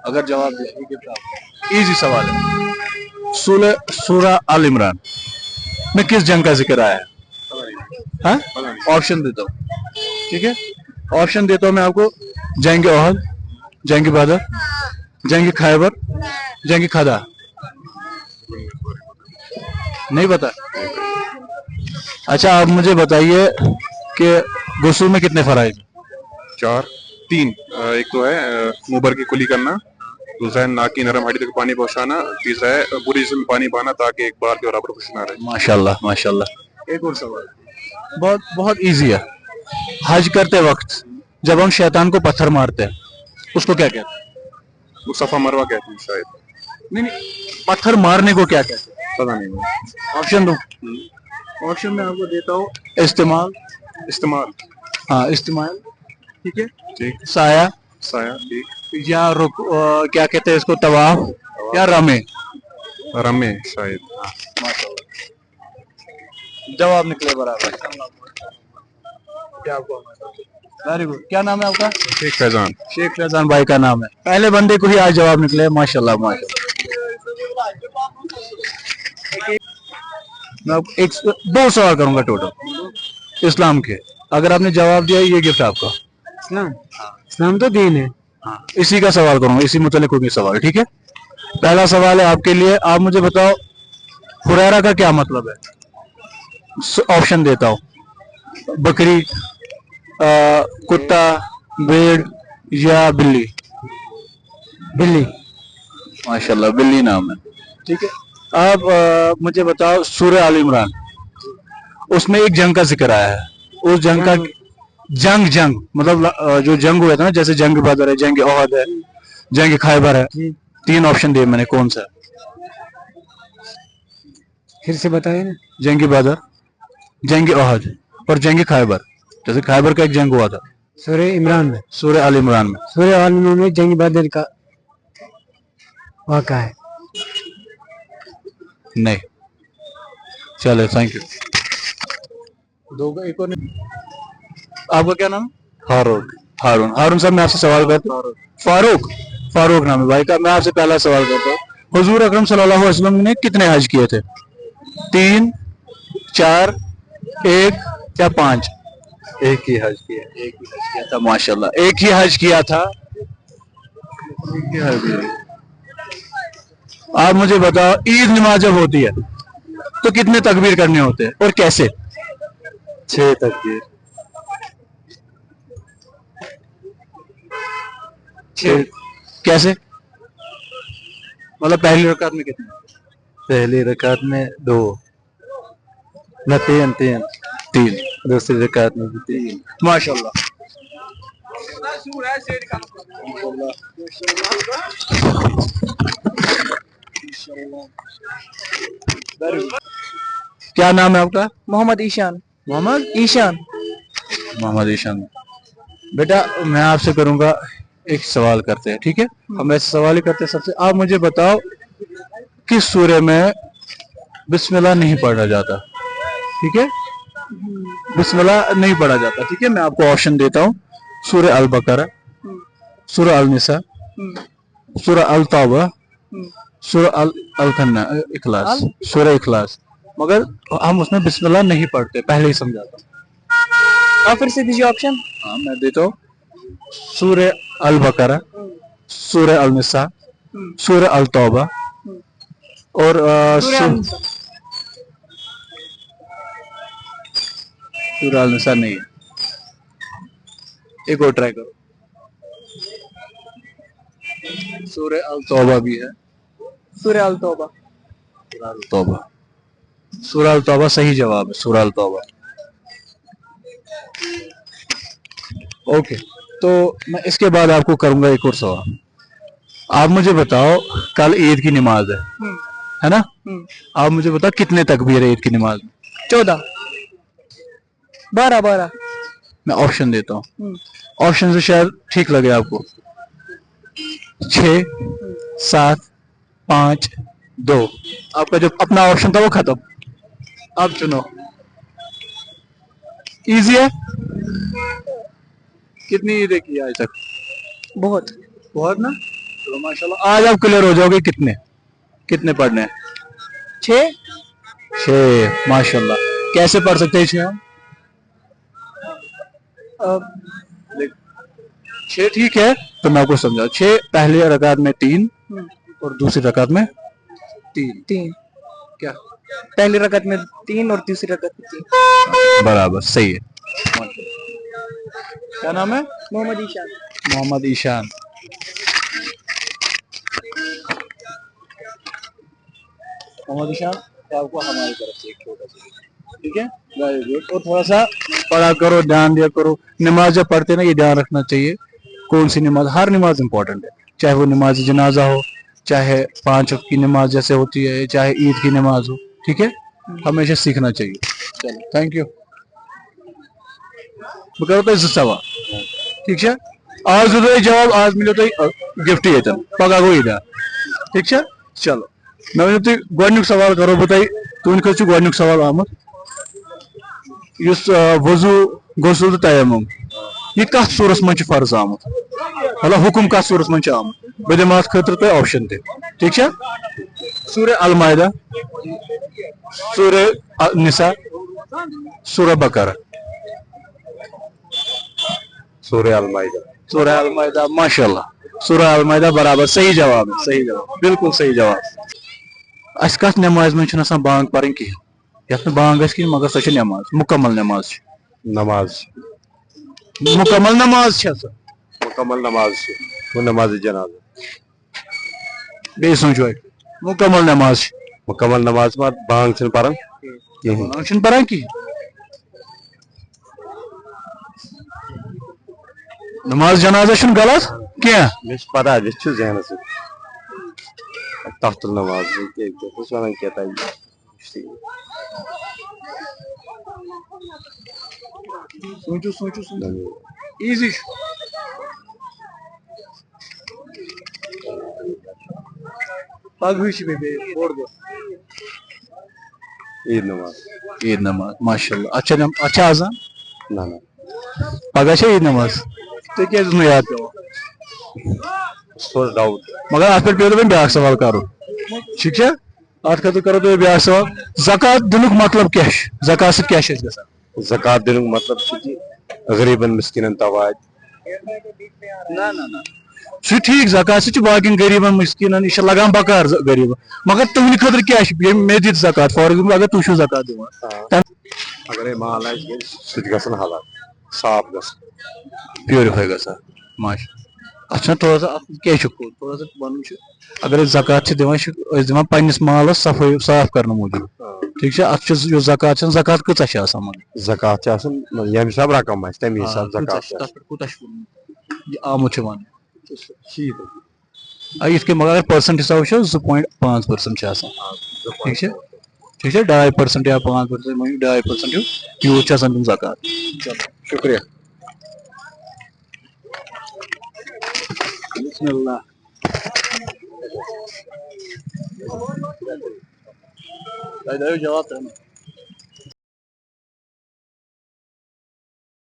अगर जवाब दिया ये गिफ्ट आपको। इजी सवाल है। सूरह आल इमरान में किस जंग का जिक्र आया है? हाँ? ऑप्शन देता हूँ, ठीक है? ऑप्शन देता हूँ मैं आपको। जंग ओहद, जंग बदर, जंग खैबर, जंग खदा। नहीं पता? अच्छा, आप मुझे बताइए कि गुस्ल में कितने फराइज? 4 3 एक तो है मुंह भर की कुली करना, दूसरा है नाक की नरम हड्डी तक पानी पहुंचाना, तीसरा है पूरी जिस्म में पानी बहाना ताकि एक बार के बराबर खुश ना रहे। माशाल्लाह माशाल्लाह। एक और सवाल, बहुत बहुत इजी है। हज करते वक्त जब हम शैतान को पत्थर मारते हैं उसको क्या कहते हैं? वो सफा मरवा कहते हैं शायद। नहीं, पत्थर मारने को क्या कहते हैं? पता नहीं। ऑप्शन दो। ऑप्शन में आपको देता हूँ। इस्तेमाल। इस्तेमाल। हाँ, इस्तेमाल, ठीक है। ठीक। साया, साया, ठीक। या क्या कहते हैं इसको, तवाफ, या रमे। रमे शायद। जवाब निकले बराबर। क्या आपको? Very good. क्या नाम है आपका? शेख फैजान। शेख फैजान भाई का नाम है। पहले बंदे को ही आज जवाब निकले, माशाल्लाह माशाल्लाह। मैं एक दो सवाल करूंगा टोटल इस्लाम के। अगर आपने जवाब दिया ये गिफ्ट आपका। इस्लाम, इस्लाम तो दीन है। हाँ, इसी का सवाल करूंगा, इसी मुतालिक होगी सवाल, ठीक है? पहला सवाल है आपके लिए। आप मुझे बताओ हुरैरा का क्या मतलब है? ऑप्शन देता हूँ। बकरी, कुत्ता, भेड़, या बिल्ली। बिल्ली। माशाल्लाह, बिल्ली नाम है, ठीक है। आप मुझे बताओ सूरह आल इमरान, उसमें एक जंग का जिक्र आया है। उस जंग का जंग मतलब जो जंग हुआ था ना, जैसे जंग बदर है, जंग ओहद है, जंग खैबर है। 3 ऑप्शन दिए मैंने, कौन सा? फिर से बताइए ना। जंग बदर, जंग ओहद और जंग खैबर। जैसे खैबर का एक जंग हुआ था। सूरह इमरान में, सूरह आल इमरान में। सूरह आल इमरान में जंग बदर का वाक़ा है। नहीं, चले, थैंक यू। दो एक और। आपका क्या नाम? फारूक। हारून साहब, मैं आपसे सवाल करता हूँ। फारूक नाम है भाई का। मैं आपसे पहला सवाल करता हूँ। हुजूर अकरम सल्लल्लाहु अलैहि वसल्लम ने कितने हज किए थे? 3, 4, 1 या 5? एक ही हज किया। एक ही हज किया था, माशाल्लाह, एक ही हज किया था। आप मुझे बताओ ईद नमाज जब होती है तो कितने तकबीर करने होते हैं और कैसे? 6 तकबीर। 6 कैसे? मतलब पहली रकात में कितने? पहली रकात में 2 न 3 दूसरी रकात में भी 3। माशाल्लाह। क्या नाम है आपका? मोहम्मद ईशान। मोहम्मद ईशान। मोहम्मद ईशान। बेटा मैं आपसे करूंगा, एक सवाल करते हैं, ठीक है? हम ऐसे सवाल ही करते हैं सबसे। आप मुझे बताओ किस सूरे में बिस्मिल्लाह नहीं पढ़ा जाता? ठीक है, बिस्मिल्लाह नहीं पढ़ा जाता, ठीक है? मैं आपको ऑप्शन देता हूँ। सूरह अल बकरा, सूरह अल निसा, सूरह अल तौबा, सूरह अल इखलास, सूरह इखलास। मगर हम उसमें बिस्मिल्लाह नहीं पढ़ते, पहले ही समझाता हूँ। आप फिर से दीजिए ऑप्शन। हाँ, मैं देता हूँ। सूरह अल बकरा, सूरह अल निसा, सूरह अल तौबा और सूरह अल निसा नहीं है। एक और ट्राई करो। सूरह अल तौबा भी है। सूरह अल तौबा। सूरह अल तौबा, सूरह अल तौबा सही जवाब है, सूरह अल तौबा। ओके, तो मैं इसके बाद आपको करूंगा एक और सवाल। आप मुझे बताओ कल ईद की नमाज है ना? आप मुझे बताओ कितने तकबीर है ईद की नमाज में? 14, 12। मैं ऑप्शन देता हूँ, ऑप्शन से शायद ठीक लगे आपको। 6, 7, 5, 2। आपका जो अपना ऑप्शन था वो खत्म। आप चुनो। इजी है। कितनी ईदें की आज तक? बहुत। बहुत ना? चलो माशाल्लाह आज आप क्लियर हो जाओगे कितने कितने पढ़ने हैं 6 6 माशाल्लाह कैसे पढ़ सकते हैं 6 हम 6 ठीक है तो मैं आपको समझा 6 पहले रकात में 3 और दूसरी रकात में 3 क्या पहली रकत में 3 और तीसरी रकत में 3 बराबर सही है क्या नाम है मोहम्मद ईशान मोहम्मद ईशान मोहम्मद ईशान आपको हमारी तरफ से एक छोटा सा ठीक है वेरी गुड और थोड़ा सा पढ़ा करो ध्यान दिया करो नमाज जब पढ़ते ना ये ध्यान रखना चाहिए कौन सी नमाज हर नमाज इंपॉर्टेंट है चाहे वो नमाज जनाजा हो चाहे 5 वक्त की नमाज जैसे होती है चाहे ईद की नमाज हो ठीक है हमेशा सीखना चाहिए चलो थैंक यू बह करो तह सवाल ठीक है आज दो जवाब आज मिलो तह गिफ्ट यतन पगह गो ईद ठीक है चलो मैं वन तुम गोडनुक सवाल करो बह तुंद खत गोडनुक सवाल आमुत वजू गुसल तो तयम्मुम ये कत सूरस मन फर्ज आमुत मतलब हुकुम कत सूरस मन आमुत बह दिम अत खतर तुम ऑप्शन ते ठीक है सूरह अल माइदा सूरह निसा सूरह बकरा सूरह अल माइदा सूरह अल माइदा माशाल्लाह सूरह अल माइदा बराबर सही जवाब है सही जवाब बिल्कुल सही जवाब अस कत नमाज में बांग पढ़ कहें यथ बांग कहें मगर सो नमाज मुकम्मल नमाज नमाज मुकम्मल नमाज मुकम्मल नमाज वो नमाज जनाजा बे सोचो मुकम्मल नमाज मुकम्मल नमाज में बांग से पढ़न पढ़ान कह नमाज जनाजा गलत क्या मे पता ये जहन तफ्तुल नमाज वन क्या सोचो सोचो सोचो इजी ईद नमाज माशाल्लाह अच्छा आजान ना पगह ईद नमाज तो क्या याद थोड़ा डाउट मगर अत पे पे ब्या सवाल करो ठीक है अत खत करो तुम ब्या सवाल ज़कात दिनुक मतलब क्या ज़कात से क्या गसान ज़कात दिनुक मतलब गरीबन मिस्किनन तवाज ना ना ना सह ठीक ज़कात से बाकी गरीबन मिस्किनन यह लगान बकार गरीब मगर तुम खतर क्या मे दित ज़कात फॉर एग्जाम्पल अगर तुम ज़कात दिवान अगर माल सह हालात साफ ग प्यूरिफाई गसान माशा अच्छा थोड़ा सा क्या थोड़ा सा वन अगर ज़कात दिवान पन्निस मालस सफाई साफ करने मूजूब ठीक है अत ज़कात ज़कात कचा मगर ज़कात ये हिसाब रकम तमी हिसाब आमुत वन ये मगर परसेंट हिसाब 2.5% ठीक है ठीक है 2.5% या 5% 2.5% यूज तुम ज़कात शुक्रिया बिस्मिल्लाह जवाब